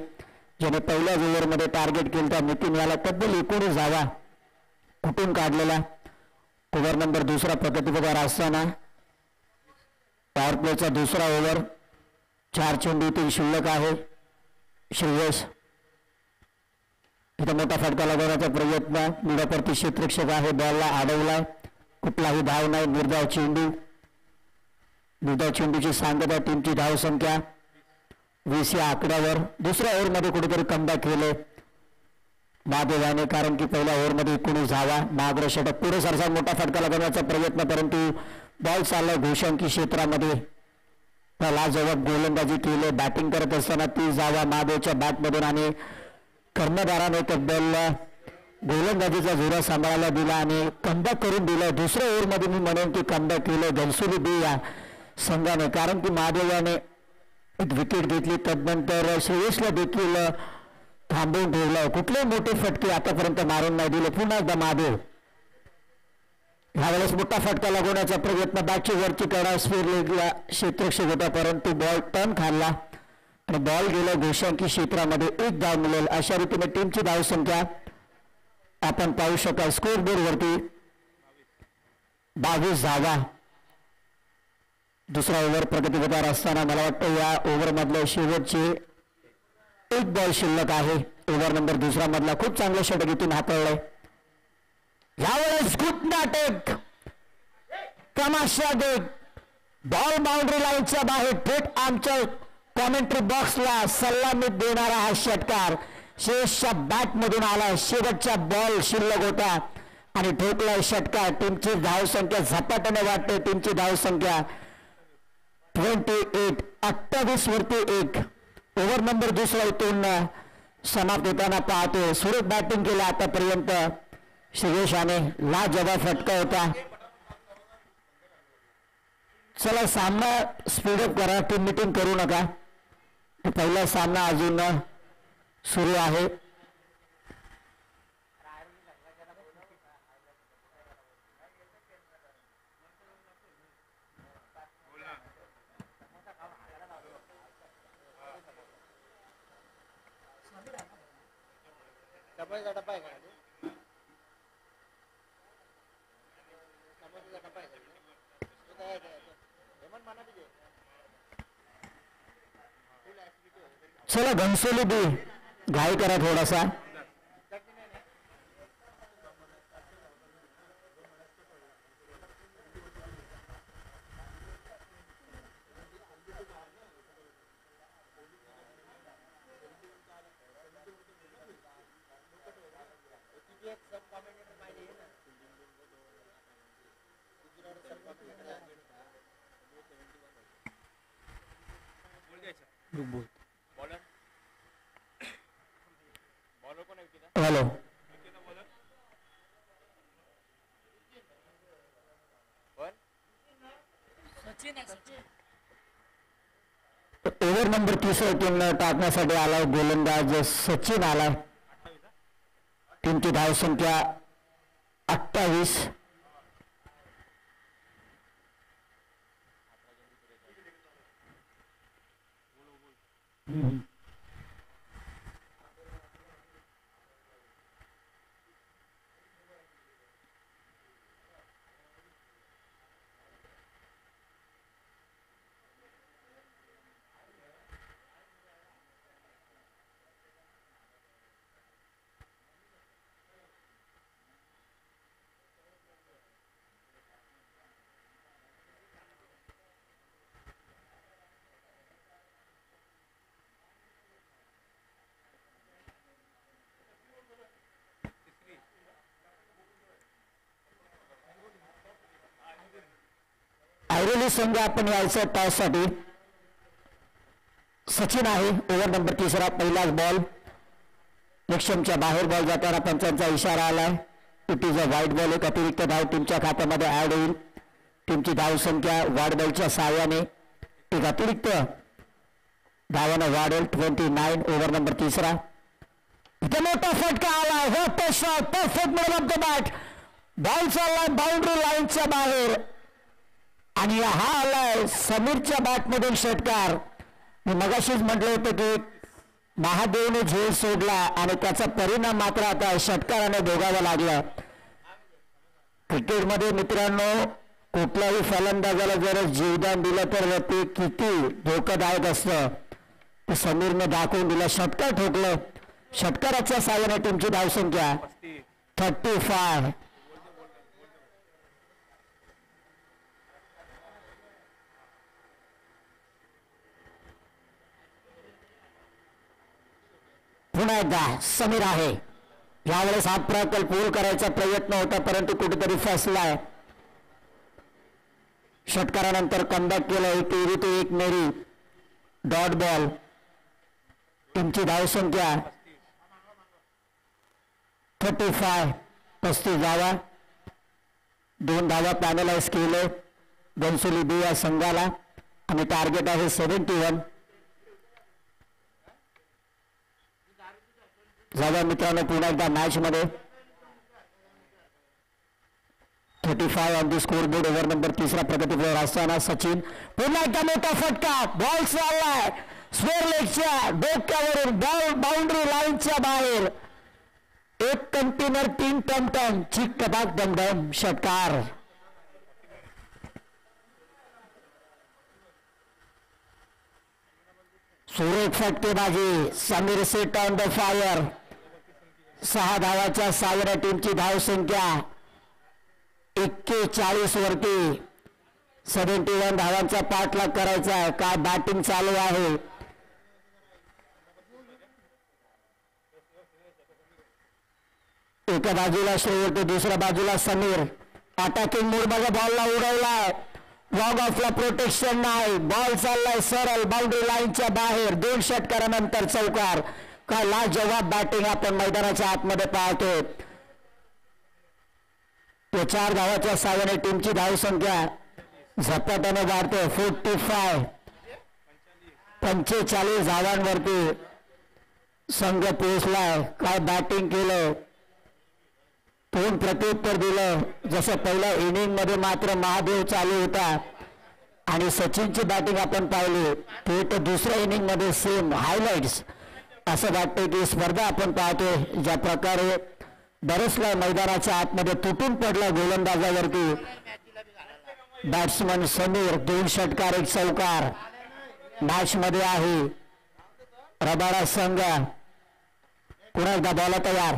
ज्याने पहिल्याच ओव्हरमध्ये टार्गेट केलं. तर नितीन याला तब्बल 19 धावा कुठून काढलेला. ओव्हर नंबर दुसरा प्रगतीपथावर असताना पॉवर प्लेचा दुसरा ओव्हर 4 चेंडूतील शिल्लक आहे. श्रेयस इथं मोठा फटका लगवण्याचा प्रयत्न, निरापरती क्षेत्ररक्षक आहे, बॉलला अडवलाय, कुठलाही धाव नाही. निर्धाव चेंडूची सांगता टीमची धाव संख्या 20 या आकड्यावर. दुसऱ्या ओव्हरमध्ये कुठेतरी कमबॅक केले महादेवाने, कारण की पहिल्या ओव्हरमध्ये 19 धावा. नागराज षटक पुढे सरसा मोठा फटका लगवण्याचा प्रयत्न, परंतु बॉल चाललाय घोषांकी क्षेत्रामध्ये. लाजवाब गोलंदाजी केले. बॅटिंग करत असताना 30 धावा महादेवच्या बॅटमधून आणि कर्णधाराने तब्बल गोलंदाजीचा जोरा सांभाळायला दिला आणि कमबॅक करून दिला. दुसऱ्या ओव्हरमध्ये मी म्हणेन की कमबॅक केलं घनसोली बी या संघाने, कारण की महादेवाने एक विकेट घेतली. तदनंतर श्रेयसला देखील थांबवून ठेवलं. कुठले मोठे फटके आतापर्यंत मारून नाही दिले. पुन्हा एकदा महादेव ह्यावेळेस मोठा फटका लागवण्याचा प्रयत्न, बॅटची वरची कडा स्फिरला क्षेत्ररक्षक होता, परंतु बॉल टर्न खाल्ला आणि बॉल गेला घोषांकी क्षेत्रामध्ये. एक धाव मिळेल अशा रीतीने टीमची धाव संख्या आपण पाहू शकाल स्कोर बोर्ड वरती 22 धावा. दुसरा ओव्हर प्रगतीपथावर असताना मला वाटतं या ओव्हर मधले शेवटचे एक बॉल शिल्लक आहे. ओव्हर नंबर दुसरा मधला खूप चांगलं षटक इथून हाताळलंय. यावेळेस खूप नाटक तमाशा देत बॉल बाउंड्री लाईनच्या बाहेर थेट आमच्या कॉमेंट्री बॉक्सला सलामी देणारा हा षटकार शेषच्या बॅट मधून आला. शेवटचा बॉल शिल्लक होता आणि ठोकला षटकार. टीमची धावसंख्या झपाट्याने वाटते. टीमची धावसंख्या 28 वरती 1. ओव्हर नंबर दुसरा इथून समाप्त होताना पाहतो. सुरेख बॅटिंग केलं आतापर्यंत श्रेयशाने. लाजवाब फटका होता. चला सामना स्पीडअप करा, टीम मीटिंग करू नका. पहिला सामना अजून सुरू आहे. डब्बा आहे का? डब्बा आहे का? चला घनसोली बी घाई करा थोडासा. हॅलो ओव्हर नंबर 30 टाकण्यासाठी आलाय गोलंदाज सचिन आलाय. टीमची धावसंख्या 28. ऐरोली संघ आपण यायचं टॉससाठी. सचिन आहे. ओव्हर नंबर 3 पहिलाच बॉल लक्ष्यमच्या बाहेर बॉल जाताना पंचांचा इशारा आलाय. इट इज अ वाईट बॉल. एक अतिरिक्त धाव टीमच्या खात्यामध्ये ऍड होईल. टीमची धाव संख्या वाढ बॉलच्या सहाय्याने एक अतिरिक्त धावानं वाढेल. 29. ओव्हर नंबर 3 इथे मोठा फटका आलाय. What a shot. Perfect middle of the bat. Ball चाललाय बाउंड्री लाईनच्या बाहेर आणि हा आलाय समीरच्या बॅटमधून षटकार. मी मगाशीच म्हटलं होतं की महादेवने झेल सोडला आणि त्याचा परिणाम मात्र आता षटकाराने भोगावा लागला. क्रिकेटमध्ये मित्रांनो कुठल्याही फलंदाजाला जर जीवदान दिलं तर ते किती धोकादायक असतं ते समीरने दाखवून दिलं. षटकार ठोकलं. षटकाराच्या साहाय्याने टीमची धावसंख्या 35. पुन्हा एकदा समीर आहे. यावेळेस हा प्रकल्प पूर्ण करायचा प्रयत्न होता परंतु कुठेतरी फसलाय. षटकारानंतर कमबॅक केलं. 1 मेरी डॉट बॉल. टीमची धावसंख्या 35. 35 धावा. 2 धावा पॅनलाइज केले घनसोली बी या संघाला आणि टार्गेट आहे 71. जागा मित्रांनो पुन्हा एकदा मॅच मध्ये 35 on the score board. Over number 3 प्रगतीवर असताना सचिन पुन्हा एकदा मोठा फटका. बॉल चाललाय स्क्वेअर लेगच्या डोक्यावरून. बॉल बाउंड्री लाईनच्या बाहेर. एक कंटेनर 3 टन चिक टबाक डमडम. षटकार. सुरेख फटकेबाजी. Sameer set on the fire. 6 धावाच्या साहाय्याने टीमची धावसंख्या 41 वरती. 71 धावांचा पाठलाग करायचा आहे. काय बॅटिंग चालू आहे. एका बाजूला श्रेयस दुसऱ्या बाजूला समीर. अटॅकिंग मूड मध्ये बॉलला उडवलाय. वॉग ऑफला प्रोटेक्शन नाही. बॉल चाललाय सरळ बाउंड्री लाईनच्या बाहेर. 2 षटकारानंतर चौकार. काय लाजवाब बॅटिंग आपण मैदानाच्या आतमध्ये पाहतो. 4 धावाच्या साहाय्याने टीमची धावसंख्या झपाट्याने वाढते. 45. 45 धावांवरती संघ पोहोचलाय. काय बॅटिंग केलं. 2 प्रत्युत्तर दिलं. जसं पहिल्या इनिंग मध्ये मात्र महादेव चालू होता आणि सचिनची बॅटिंग आपण पाहिली. थेट दुसऱ्या इनिंग मध्ये सेम हायलाइट्स. असं वाटतं की स्पर्धा आपण पाहतो ज्या प्रकारे बरेचला मैदानाच्या आतमध्ये तुटून पडला गोलंदाजावरती. बॅट्समन समीर 2 षटकार 1 चौकार. मॅच मध्ये आहे रबाडा संघ. पुन्हा एकदा बॉल तयार.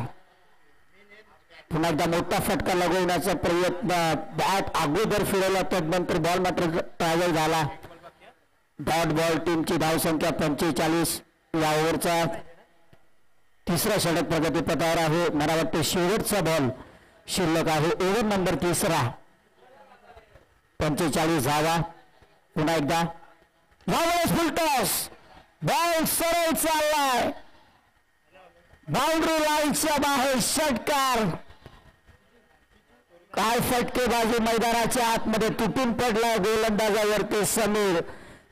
पुन्हा एकदा मोठा फटका लगवण्याचा प्रयत्न. बॅट अगोदर फिरवला तदनंतर बॉल मात्र ट्रॅव्हल झाला. Dot ball. टीमची धावसंख्या 45. या ओव्हरचा 3रा षटक प्रगतीपथावर आहे. मला वाटते शेवटचा बॉल शिल्लक आहे. Over number 3. 45 धावा. पुन्हा एकदा फुल टॉस. बॉल सरळ चाललाय बाउंड्री लाईनच्या बाहेर. षटकार. काय फटकेबाजी. मैदानाच्या आतमध्ये तुटून पडला गोलंदाजावरती समीर.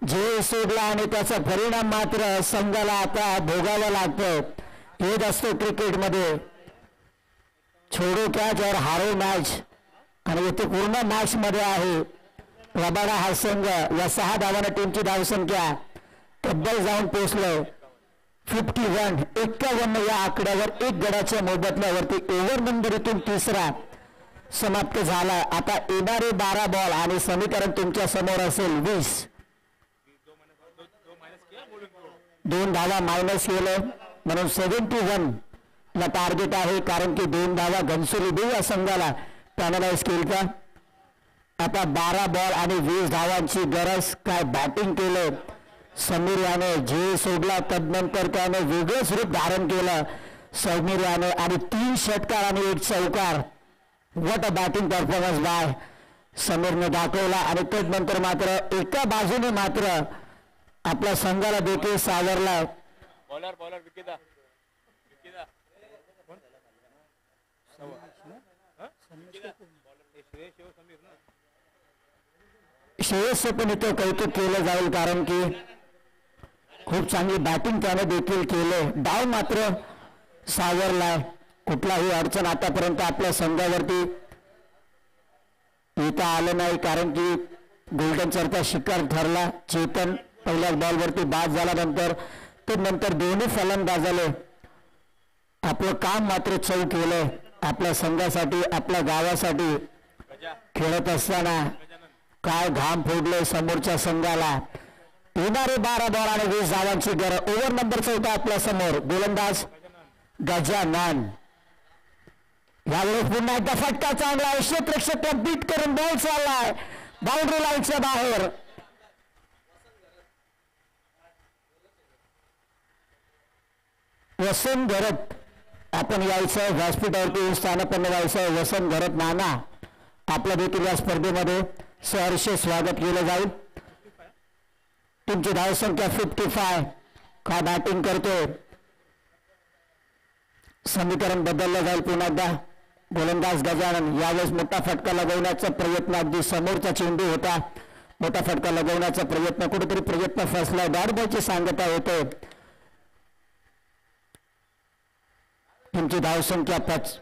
झेल सोडला आणि त्याचा परिणाम मात्र संघाला आता भोगावा लागतो. हेच असतो क्रिकेटमध्ये. छोडो कॅच और हारो मॅच. आणि इथे पूर्ण मॅच मध्ये आहे रबाडा हा संघ. या 6 धावांना टीमची धावसंख्या तब्बल जाऊन पोहोचलं 51. 51 या आकड्यावर 1 गडाच्या मोबदल्यावरती ओव्हर नंबर इथून 3 समाप्त झाला. आता येणारे 12 बॉल आणि समीकरण तुमच्या समोर असेल 20. 2 धावा मायनस केलं म्हणून 71 ला टार्गेट आहे. कारण की 2 धावा घनसोली बी या संघाला पॅनलाइज केलता. आता 12 बॉल आणि 20 धावांची गरज. काय बॅटिंग केलं समीर याने. झेल सोडला तदनंतर त्याने वेगळंच रूप धारण केलं समीर याने आणि 3 षटकार आणि 1 चौकार. What a batting performance by समीरने दाखवला. आणि तदनंतर मात्र एका बाजूने मात्र आपल्या संघाला देखील सावरला. बॉलर बॉलर विकेदा विकेदा कोण श्रेयसचं पण इथं कौतुक केलं जाईल कारण की खूप चांगली बॅटिंग त्याने देखील केले. डाव मात्र सावरला. कुठलाही अडचण आतापर्यंत आपल्या संघावरती येता आलं नाही कारण की गोल्डन चरचा शिकार ठरला. चेतन पहिल्याच बॉलवरती बाद झाल्यानंतर ते नंतर दोन्ही फलंदाजाले आपलं काम मात्र चौ केलंय. आपल्या संघासाठी आपल्या गावासाठी खेळत असताना काय घाम फोडले समोरच्या संघाला. येणारे 12 बॉल आणि 20 धावांची गरज. ओव्हर नंबर 14 आपल्या समोर. गोलंदाज गजानन. यावेळेस पुन्हा एकदा फटका चांगला आहे. क्षेत्ररक्षक बीट करून बॉल चाललाय बाउंड्री लाईनच्या बाहेर. वसंत घरत आपण यायचं व्यासपीठावरती स्थानपन्न व्हायचं. वसंत घरत नाना आपल्या देखील या स्पर्धेमध्ये सहर्ष स्वागत केलं जाईल. तुमची धावसंख्या 55. का बॅटिंग करतोय. समीकरण बदललं जाईल पुन्हा एकदा. गोलंदाज गजानन. यावेळेस मोठा फटका लगवण्याचा प्रयत्न. अगदी समोरचा चेंडू होता. मोठा फटका लगवण्याचा प्रयत्न कुठेतरी प्रयत्न फसला. डॉट बॉलची सांगता होते. तुमची धावसंख्या 5.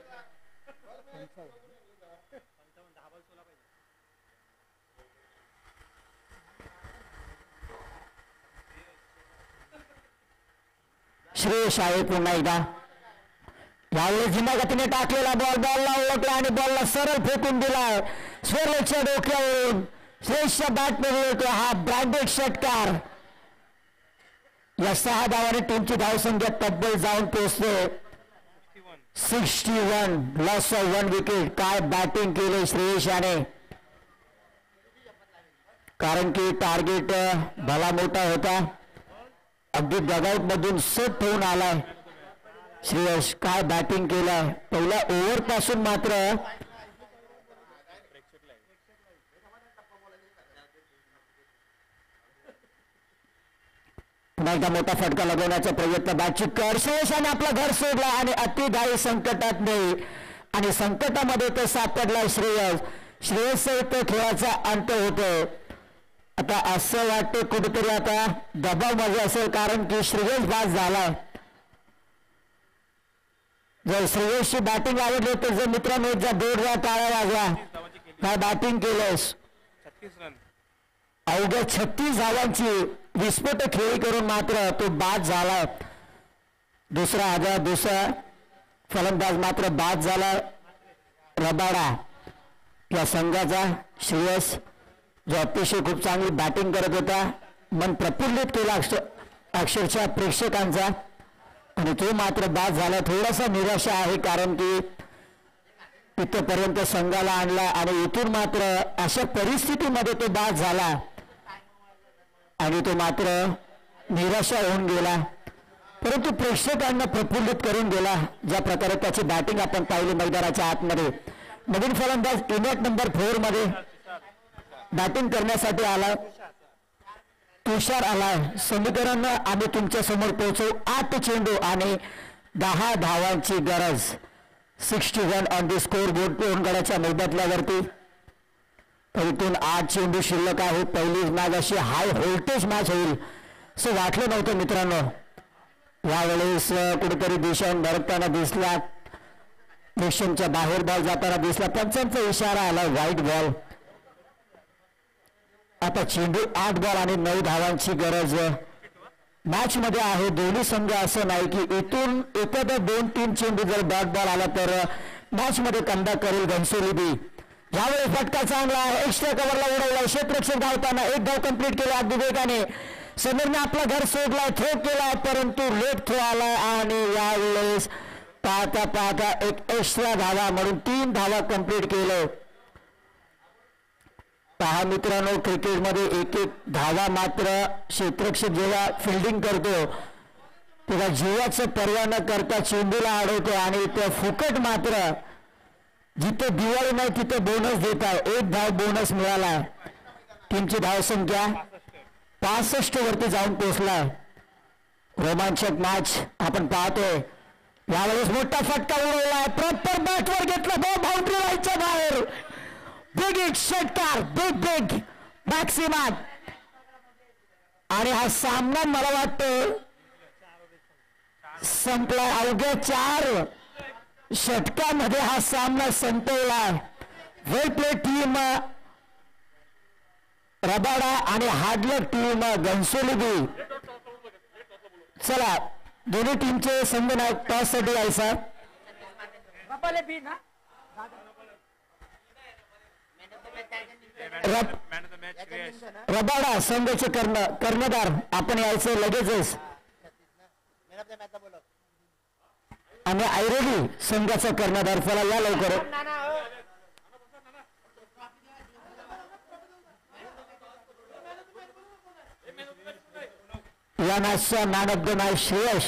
श्रेयस आहे पुन्हा एकदा. यावेळेस जिना गतीने टाकलेला बॉलला ओळखला आणि बॉलला सरळ फेकून दिलाय. स्वेरलेच्या डोक्यावरून श्रेयसच्या बॅटमध्ये येतो हा ब्रँडेड षटकार. या 6 धावांनी टीमची धावसंख्या तब्बल जाऊन पोहोचते 61. Loss of 1 wicket. काय बॅटिंग केले श्रेयस याने कारण की टार्गेट भला मोठा होता. अगदी डगआउट मधून सेट होऊन आलाय श्रेयस. काय बॅटिंग केलं. पहिल्या ओव्हर पासून मात्र पुन्हा एकदा मोठा फटका लगवण्याचा प्रयत्न. बॅटची कर श्रेयसाने आपलं घर सोडलं आणि अतिदायी संकटात नाही आणि संकटामध्ये तो सापडला श्रेयस. श्रेयस तो खेळाचा अंत होतो. आता असं वाटतं कुठेतरी आता दबाव मध्ये असेल कारण की श्रेयस बाद झालाय. जर श्रेयसची बॅटिंग आवडली तर जर मित्रांनो ज्या 2 टाळ्या वाजवा. काय बॅटिंग केलंस. 36 रन. अवघ्या 36 धावांची विस्फोटक खेळी करून मात्र तो बाद झाला. दुसरा फलंदाज मात्र बाद झाला रबाडा या संघाचा. श्रेयस जो अतिशय खूप चांगली बॅटिंग करत होता. मन प्रफुल्लित केला अक्षरशः प्रेक्षकांचा आणि तो मात्र बाद झाला. थोडासा निराशा आहे कारण की इथपर्यंत संघाला आणला आणि इथून मात्र अशा परिस्थितीमध्ये तो बाद झाला आणि तो मात्र निराशा होऊन गेला. परंतु प्रेक्षकांना प्रफुल्लित करून गेला ज्या प्रकारे त्याची बॅटिंग आपण पाहिली मैदानाच्या आतमध्ये. नवीन फलंदाज इनॅट नंबर 4 मध्ये बॅटिंग करण्यासाठी आला. तुषार आलाय. समीकरण आम्ही तुमच्या समोर पोहोचू. 8 चेंडू आणि 10 धावांची गरज. 61 ऑन दी स्कोर बोर्ड. 2 गड्याच्या मैदानावरती इथून 8 चेंडू शिल्लक आहे. पहिलीच मॅच अशी हाय व्होल्टेज मॅच होईल असं वाटलं नव्हतं मित्रांनो. यावेळेस कुठेतरी दिशावून भरकताना दिसला. मिशनच्या बाहेर बॉल जाताना दिसला. पंचांचा इशारा आला व्हाईट बॉल. आता चेंडू 8 बॉल आणि 9 धावांची गरज मॅच मध्ये आहे. दोन्ही संघ असं नाही की इथून एखादा 2-3 चेंडू जर डॉट बॉल आला तर मॅच मध्ये कमबॅक करेल घनसोली बी. यावेळी फटका चांगला आहे. एक्स्ट्रा कव्हरला उडवला. क्षेत्ररक्षक धावताना 1 धाव कंप्लीट केला अगदी वेगाने. समीरने आपलं घर सोडलाय. थ्रो केलाय परंतु लेट थ्रो आलाय आणि यावेळेस पाहता एक एक्स्ट्रा धावा म्हणून 3 धावा कंप्लीट केले. पहा मित्रांनो क्रिकेटमध्ये 1-1 धावा मात्र क्षेत्ररक्षक जेव्हा फिल्डिंग करतो तेव्हा जीवाचं पर्वा न करता चेंडूला अडवतो आणि त्या फुकट मात्र जिथे दिवाळी नाही तिथे बोनस देत आहे. 1 धाव बोनस मिळाला. टीमची धावसंख्या 65 वरती जाऊन पोहोचलाय. रोमांचक मॅच आपण पाहतोय. यावेळेस मोठा फटका उडवलाय. प्रॉपर बॅटवर घेतला बॉल बाउंड्री लाईनच्या बाहेर. बिग हिट षटकार. Big maximum. आणि हा सामना मला वाटतं संपलाय. अवघ्या 4 षटकामध्ये हा सामना संपवलाय. वेल प्ले टीम रबाडा आणि हार्डलक टीम घनसोली. चला दोन्ही टीमचे संघनायक टॉस साठी यायचा. रबाडा संघाचे कर्णधार आपण यायचं लगेचच. आणि ऐरोली संघाचा कर्णधार. चला या लवकर. या मॅचचा man of the match Shreyas